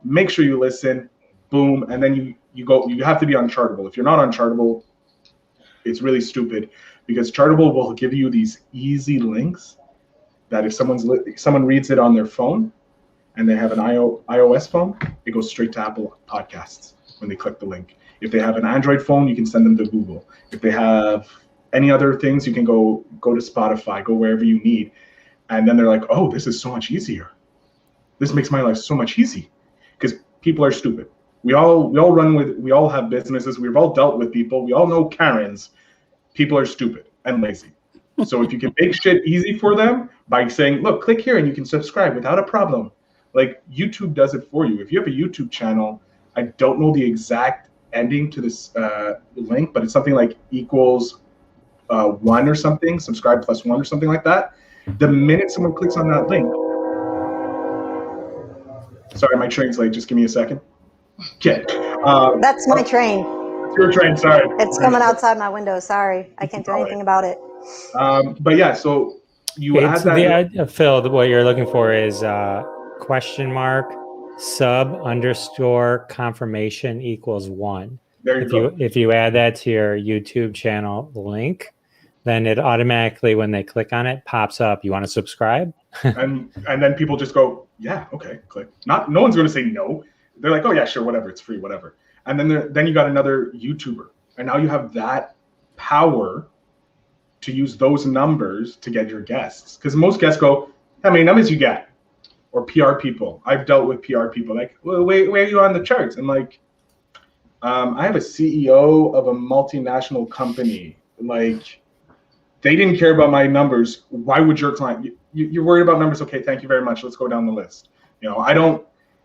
Make sure you listen. Boom. And then you go. You have to be on Chartable. If you're not on Chartable, it's really stupid because Chartable will give you these easy links that if someone reads it on their phone and they have an iOS phone, it goes straight to Apple Podcasts when they click the link. If they have an Android phone, you can send them to Google. If they have any other things, you can go to Spotify, go wherever you need. And then they're like, oh, this is so much easier. This makes my life so much easy. Because people are stupid. We all have businesses. We've all dealt with people. We all know Karens. People are stupid and lazy. So if you can make shit easy for them by saying, look, click here and you can subscribe without a problem. Like YouTube does it for you. If you have a YouTube channel, I don't know the exact ending to this link, but it's something like equals 1 or something, subscribe plus 1 or something like that. The minute someone clicks on that link, sorry, my train's late. Just give me a second. Okay. That's my train. your train. Sorry. It's coming outside my window. Sorry, I can't do anything about it. But yeah, so you add that. Phil, what you're looking for is question mark sub _ confirmation equals 1. There you go. If you add that to your YouTube channel link, then it automatically, when they click on it, pops up. You want to subscribe? and then people just go, yeah, okay, click. No one's going to say no. They're like, oh yeah, sure, whatever, it's free, whatever. And then you got another YouTuber, and now you have that power to use those numbers to get your guests. Because most guests go, how many numbers you got? Or PR people. I've dealt with PR people like, well, where are you on the charts? I'm like, I have a CEO of a multinational company. Like, they didn't care about my numbers. Why would your client? You're worried about numbers? Okay, thank you very much. Let's go down the list.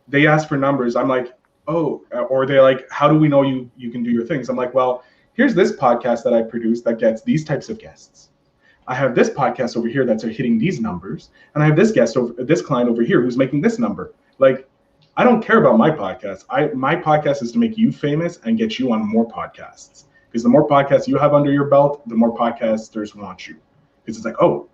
They ask for numbers. I'm like, oh, or they're like, how do we know you can do your things? I'm like, well, here's this podcast that I produce that gets these types of guests. I have this podcast over here that's hitting these numbers, and I have this client over here who's making this number. Like, I don't care about my podcast. My podcast is to make you famous and get you on more podcasts. Because the more podcasts you have under your belt, the more podcasters want you. Because it's like, oh,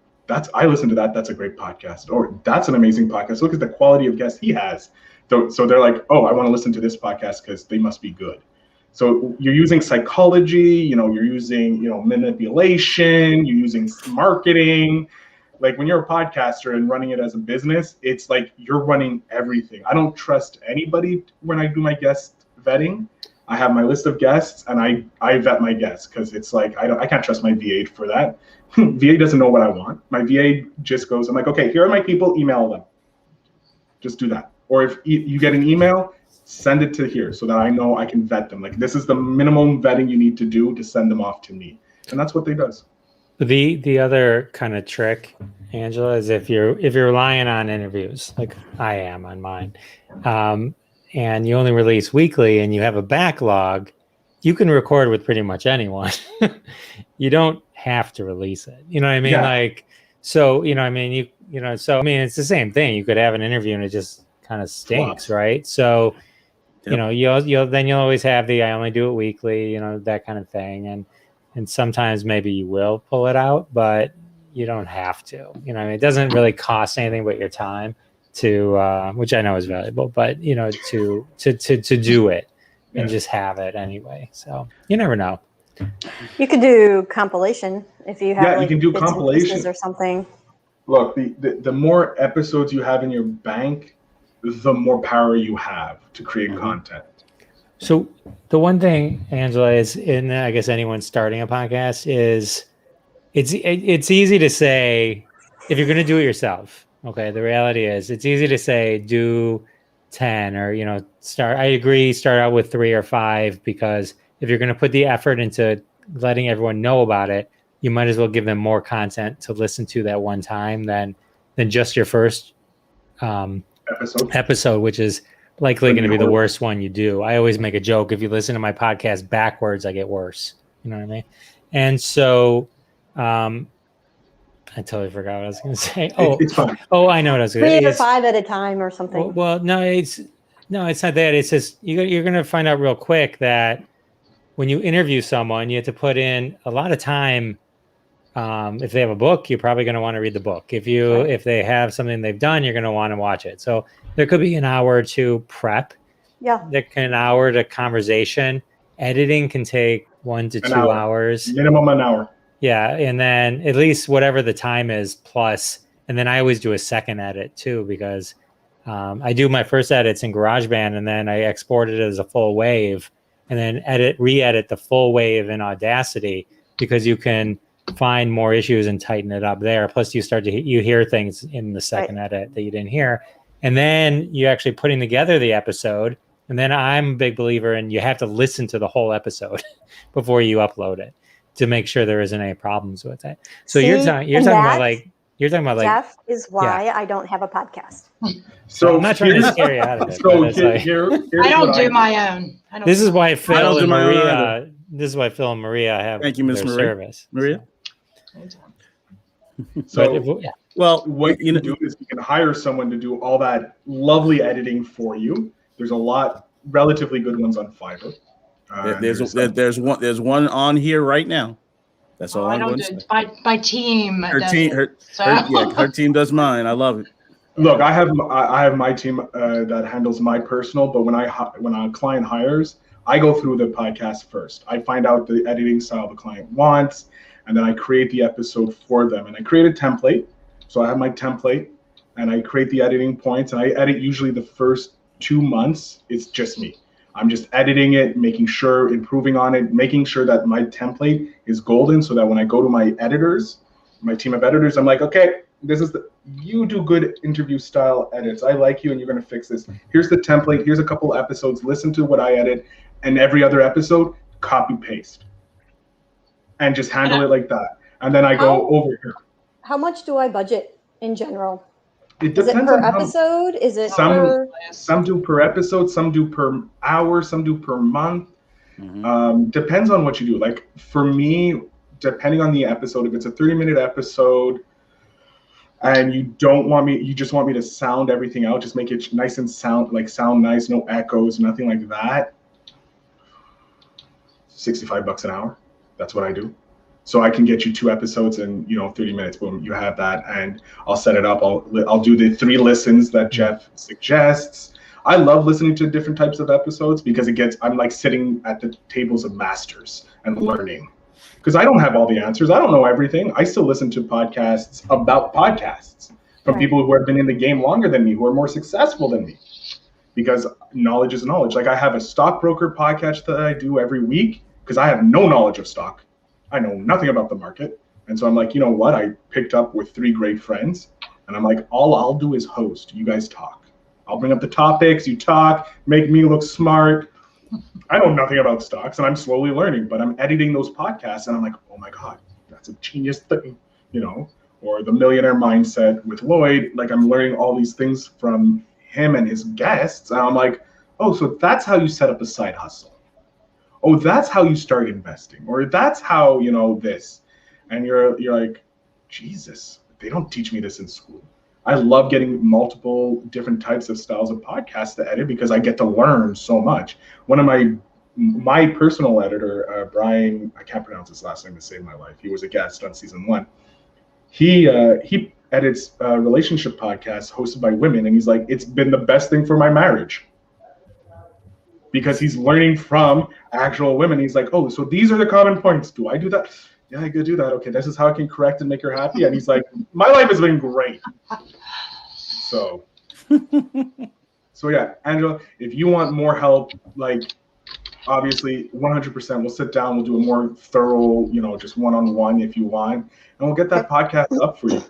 I listen to that. That's a great podcast. Or that's an amazing podcast. Look at the quality of guests he has. So they're like, oh, I want to listen to this podcast because they must be good. So you're using psychology, you're using, manipulation, you're using marketing. Like, when you're a podcaster and running it as a business, it's like you're running everything. I don't trust anybody when I do my guest vetting. I have my list of guests and I vet my guests, because it's like, I can't trust my VA for that. VA doesn't know what I want. My VA just goes, I'm like, okay, here are my people, email them. Just do that. Or if you get an email, send it to here so that I know I can vet them. Like, this is the minimum vetting you need to do to send them off to me. And that's what they does. The other kind of trick, Angela, is if you're relying on interviews, like I am on mine, and you only release weekly and you have a backlog, you can record with pretty much anyone. You don't have to release it. You know what I mean? Yeah. Like, so, it's the same thing. You could have an interview and it just kind of stinks, right? So, yep. You'll always have I only do it weekly, that kind of thing. And sometimes maybe you will pull it out, but you don't have to. It doesn't really cost anything but your time to, which I know is valuable, but to do it and just have it anyway. So you never know. You could do compilation if you have. Yeah, you can do compilation or something. Look, the more episodes you have in your bank, the more power you have to create content. So the one thing, Angela, is I guess anyone starting a podcast is it's easy to say if you're going to do it yourself. Okay, the reality is it's easy to say do 10 or start. I agree, start out with 3 or 5, because if you're going to put the effort into letting everyone know about it, you might as well give them more content to listen to that one time than just your first episode, which is likely going to be the worst one you do. I always make a joke. If you listen to my podcast backwards, I get worse. You know what I mean? And so I totally forgot what I was going to say. It's fine. Oh, I know what I was going to say. 3 or 5 at a time or something. Well, no, it's not that. It's just you're going to find out real quick that when you interview someone, you have to put in a lot of time. If they have a book, you're probably going to want to read the book. If they have something they've done, you're going to want to watch it. So there could be an hour or two prep. Yeah. There can an hour to conversation. Editing can take 1 to 2 hours. Minimum an hour. Yeah. And then at least whatever the time is plus. And then I always do a second edit too, because I do my first edits in GarageBand and then I export it as a full wave and then re-edit the full wave in Audacity, because you can find more issues and tighten it up there. Plus you hear things in the second edit that you didn't hear. And then you're actually putting together the episode. And then I'm a big believer in you have to listen to the whole episode before you upload it to make sure there isn't any problems with it. So you're talking about Jeff is why I don't have a podcast. So I'm not trying to scare you out of it. So I don't do my own. This is why Phil and Maria have their service. Maria. So what you can do is you can hire someone to do all that lovely editing for you. There's a lot relatively good ones on Fiverr. There's one on here right now. That's all I'm going to say. My team. Her team does mine. I love it. Look, I have my team that handles my personal, but when a client hires, I go through the podcast first. I find out the editing style the client wants, and then I create the episode for them. And I create a template. So I have my template, and I create the editing points, and I edit usually the first 2 months. It's just me. I'm just editing it, making sure, improving on it, making sure that my template is golden, so that when I go to my editors, my team of editors, I'm like, okay, you do good interview style edits. I like you, and you're going to fix this. Here's the template. Here's a couple episodes. Listen to what I edit, and every other episode, copy paste, and just handle it like that. And then I go over here. How much do I budget in general? It depends. Is it per episode? Is it some do per episode, some do per hour, some do per month. Mm-hmm. Depends on what you do. Like for me, depending on the episode, if it's a 30-minute episode and you just want me to sound everything out, just make it nice and sound nice, no echoes, nothing like that. $65 an hour. That's what I do. So I can get you 2 episodes in 30 minutes. Boom, you have that, and I'll set it up. I'll do the 3 listens that Jeff suggests. I love listening to different types of episodes because I'm like sitting at the tables of masters and learning. Because I don't have all the answers. I don't know everything. I still listen to podcasts about podcasts from people who have been in the game longer than me, who are more successful than me. Because knowledge is knowledge. Like I have a stockbroker podcast that I do every week because I have no knowledge of stock. I know nothing about the market. And so I'm like, you know what? I picked up with 3 great friends, and I'm like, all I'll do is host. You guys talk. I'll bring up the topics, you talk, make me look smart. I know nothing about stocks, and I'm slowly learning, but I'm editing those podcasts, and I'm like, oh my God, that's a genius thing, or the Millionaire Mindset with Lloyd. Like I'm learning all these things from him and his guests. And I'm like, oh, so that's how you set up a side hustle. Oh, that's how you start investing, or that's how, this. And you're like, Jesus, they don't teach me this in school. I love getting multiple different types of styles of podcasts to edit because I get to learn so much. One of my personal editor, Brian, I can't pronounce his last name to save my life. He was a guest on season 1. He edits relationship podcasts hosted by women, and he's like, it's been the best thing for my marriage. Because he's learning from actual women. He's like, oh, so these are the common points. Do I do that? Yeah, I could do that. Okay, this is how I can correct and make her happy. And he's like, my life has been great. So yeah, Angela, if you want more help, like obviously 100%, we'll sit down, we'll do a more thorough, just one-on-one if you want, and we'll get that podcast up for you.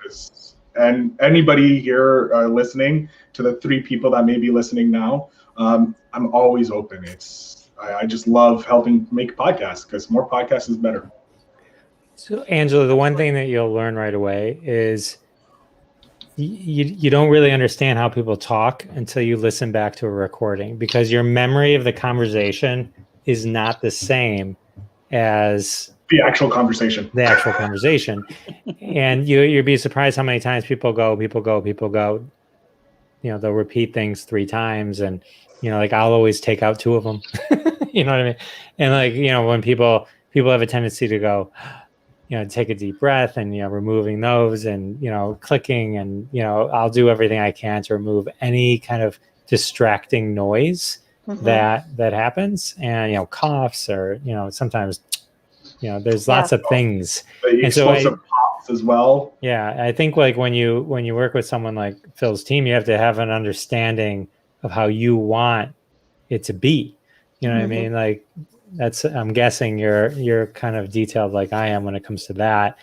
And anybody here listening, to the 3 people that may be listening now, I'm always open. I just love helping make podcasts because more podcasts is better. So Angela, the one thing that you'll learn right away is you don't really understand how people talk until you listen back to a recording, because your memory of the conversation is not the same as the actual conversation. And you'd be surprised how many times people go. They'll repeat things 3 times, and like I'll always take out 2 of them. You know what I mean? And like, when people have a tendency to go, take a deep breath and, removing those and, clicking and, I'll do everything I can to remove any kind of distracting noise that happens, and, coughs or, sometimes, there's lots of things. And so pops as well. Yeah. I think like when you work with someone like Phil's team, you have to have an understanding of how you want it to be. You know what I mean? Like I'm guessing you're kind of detailed like I am when it comes to that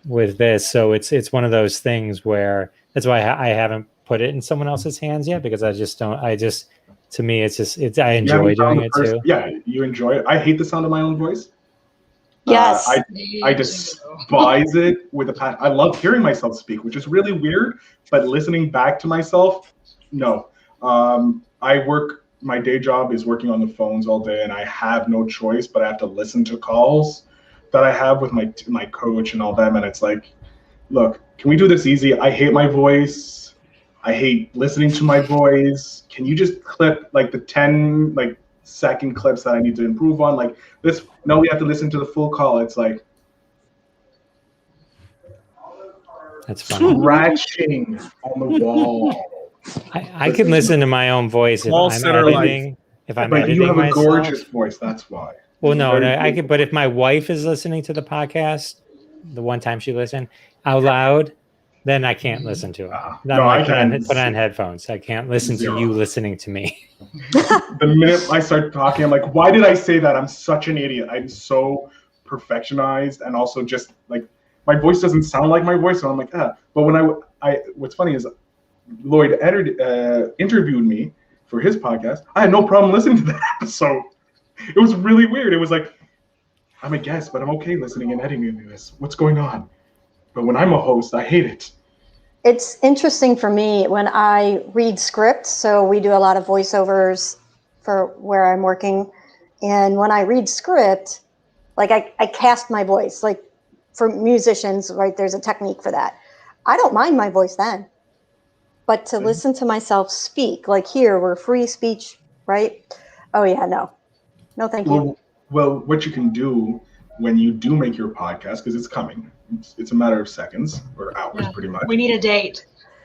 with this. So it's one of those things where that's why I haven't put it in someone else's hands yet, because to me, I enjoy doing it too. Yeah. You enjoy it. I hate the sound of my own voice. Yes. I despise it with a passion. I love hearing myself speak, which is really weird, but listening back to myself, no. My day job is working on the phones all day, and I have no choice, but I have to listen to calls that I have with my coach and all them. And it's like, look, can we do this easy? I hate my voice. I hate listening to my voice. Can you just clip like the 10 second clips that I need to improve on. Like this, no, we have to listen to the full call. It's like That's funny. scratching on the wall. I can listen to my own voice if All I'm center editing. If I'm But editing you have a myself. gorgeous voice. That's why. Well, no, Very I could. But if my wife is listening to the podcast, the one time she listened out loud, then I can't listen to it. No, I can put on headphones. I can't listen to you listening to me. The minute I start talking, I'm like, why did I say that? I'm such an idiot. I'm so perfectionized, and also just like my voice doesn't sound like my voice, so I'm like, ah. But when I what's funny is Lloyd interviewed me for his podcast. I had no problem listening to that episode. It was really weird. It was like, I'm a guest, but I'm okay listening and editing this. What's going on? But when I'm a host, I hate it. It's interesting for me when I read scripts. So we do a lot of voiceovers for where I'm working. And when I read script, like I cast my voice, like for musicians, right? There's a technique for that. I don't mind my voice then. But to listen to myself speak, like here, we're free speech, right? Oh yeah, no, thank you. Well, what you can do when you do make your podcast, because it's coming, it's a matter of seconds or hours, pretty much. We need a date.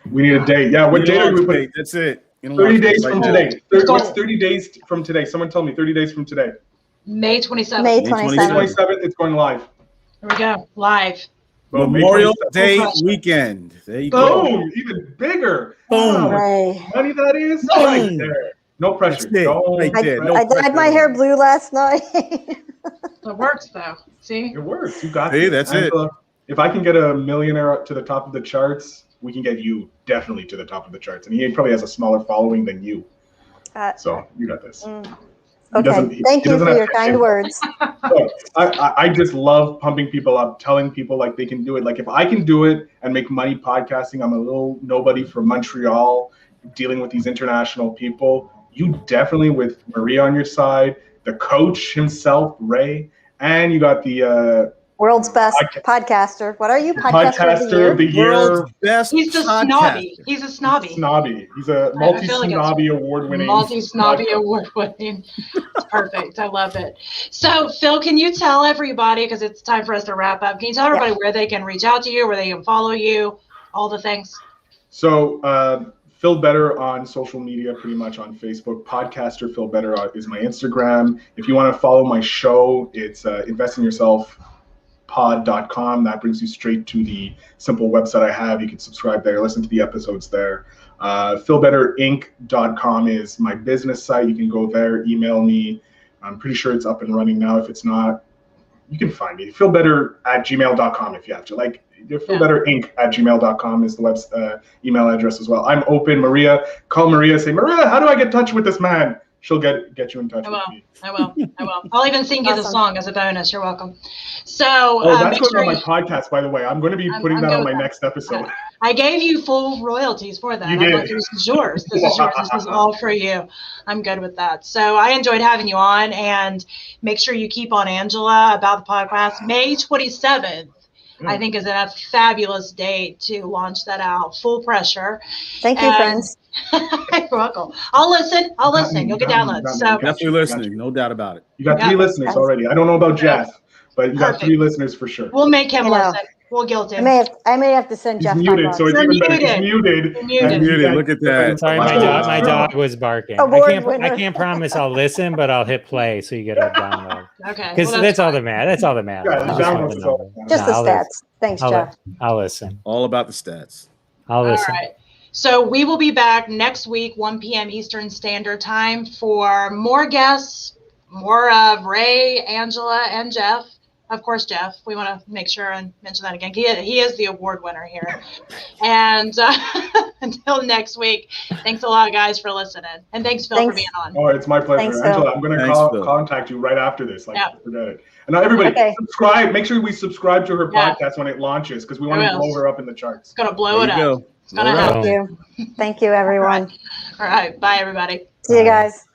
We need a date. Yeah, what date are we putting? That's it. 30 days from today. What's 30 days from today? Someone tell me 30 days from today. May 27th. May May 27th. 27th, it's going live. Here we go. Live. Boom, Memorial May 27th. Day weekend. There you Boom! go. Even bigger. Boom. Wow, Right. what money that is? Boom. Right there. No pressure. That's it. Don't Right there. No I dyed my hair blue last night. It works though. See? It works. You got See, it. that's it. If I can get a millionaire up to the top of the charts, we can get you definitely to the top of the charts. And he probably has a smaller following than you. So you got this. Okay. Thank you for your kind words. Look, I just love pumping people up, telling people like they can do it. Like if I can do it and make money podcasting, I'm a little nobody from Montreal dealing with these international people. You definitely, with Maria on your side, the coach himself, Ray, and you got the World's best podcaster. What are you? podcaster of the year. World's best He's a snobby. He's a snobby. Snobby. He's a multi-snobby award-winning. Multi-snobby award-winning. It's perfect. I love it. So, Phil, can you tell everybody, because it's time for us to wrap up, can you tell everybody where they can reach out to you, where they can follow you, all the things? So, Phil Better on social media, pretty much on Facebook. Podcaster Phil Better is my Instagram. If you want to follow my show, it's investinyourselfpod.com. That brings you straight to the simple website I have. You can subscribe there, listen to the episodes there. philbetterinc.com is my business site. You can go there, email me. I'm pretty sure it's up and running now. If it's not, you can find me. philbetter@gmail.com if you have to. Like, philbetterinc@gmail.com is the email address as well. I'm open. Maria, call Maria, say, Maria, how do I get in touch with this man? She'll get you in touch with me. I will. I'll even sing you the song as a bonus. You're welcome. So that's going on my podcast, by the way. I'm going to be putting that on my next episode. I gave you full royalties for that. You did. Like, this is yours. This is yours. This is all for you. I'm good with that. So I enjoyed having you on, and make sure you keep on Angela about the podcast. May 27th. I think is a fabulous date to launch that out. Full pressure. Thank you, friends. You're welcome. I'll listen. You'll get downloads. So Definitely listening. No doubt about it. You got 3 listeners already. I don't know about Jeff, but you got 3 listeners for sure. We'll make him listen. We'll guilt him. I may have to send Jeff. He's muted, so it's even better. He's muted. Muted. Look at that. Sorry, my dog was barking. I can't promise I'll listen, but I'll hit play so you get a download. Okay. Because that's all that matters. That's all that matters. Just the stats. Thanks, Jeff. I'll listen. All about the stats. I'll listen. All right. So we will be back next week, 1 p.m. Eastern Standard Time, for more guests, more of Ray, Angela, and Jeff. Of course, Jeff. We want to make sure and mention that again. He is the award winner here. And until next week, thanks a lot, guys, for listening. And thanks, Phil, for being on. Oh, it's my pleasure. Thanks, Angela, I'm going to contact you right after this. Forget it. And now everybody, subscribe. Make sure we subscribe to her podcast when it launches, because we want to blow her up in the charts. It's going to blow it up. It's going to happen. Thank you, everyone. All right. Bye, everybody. See you guys.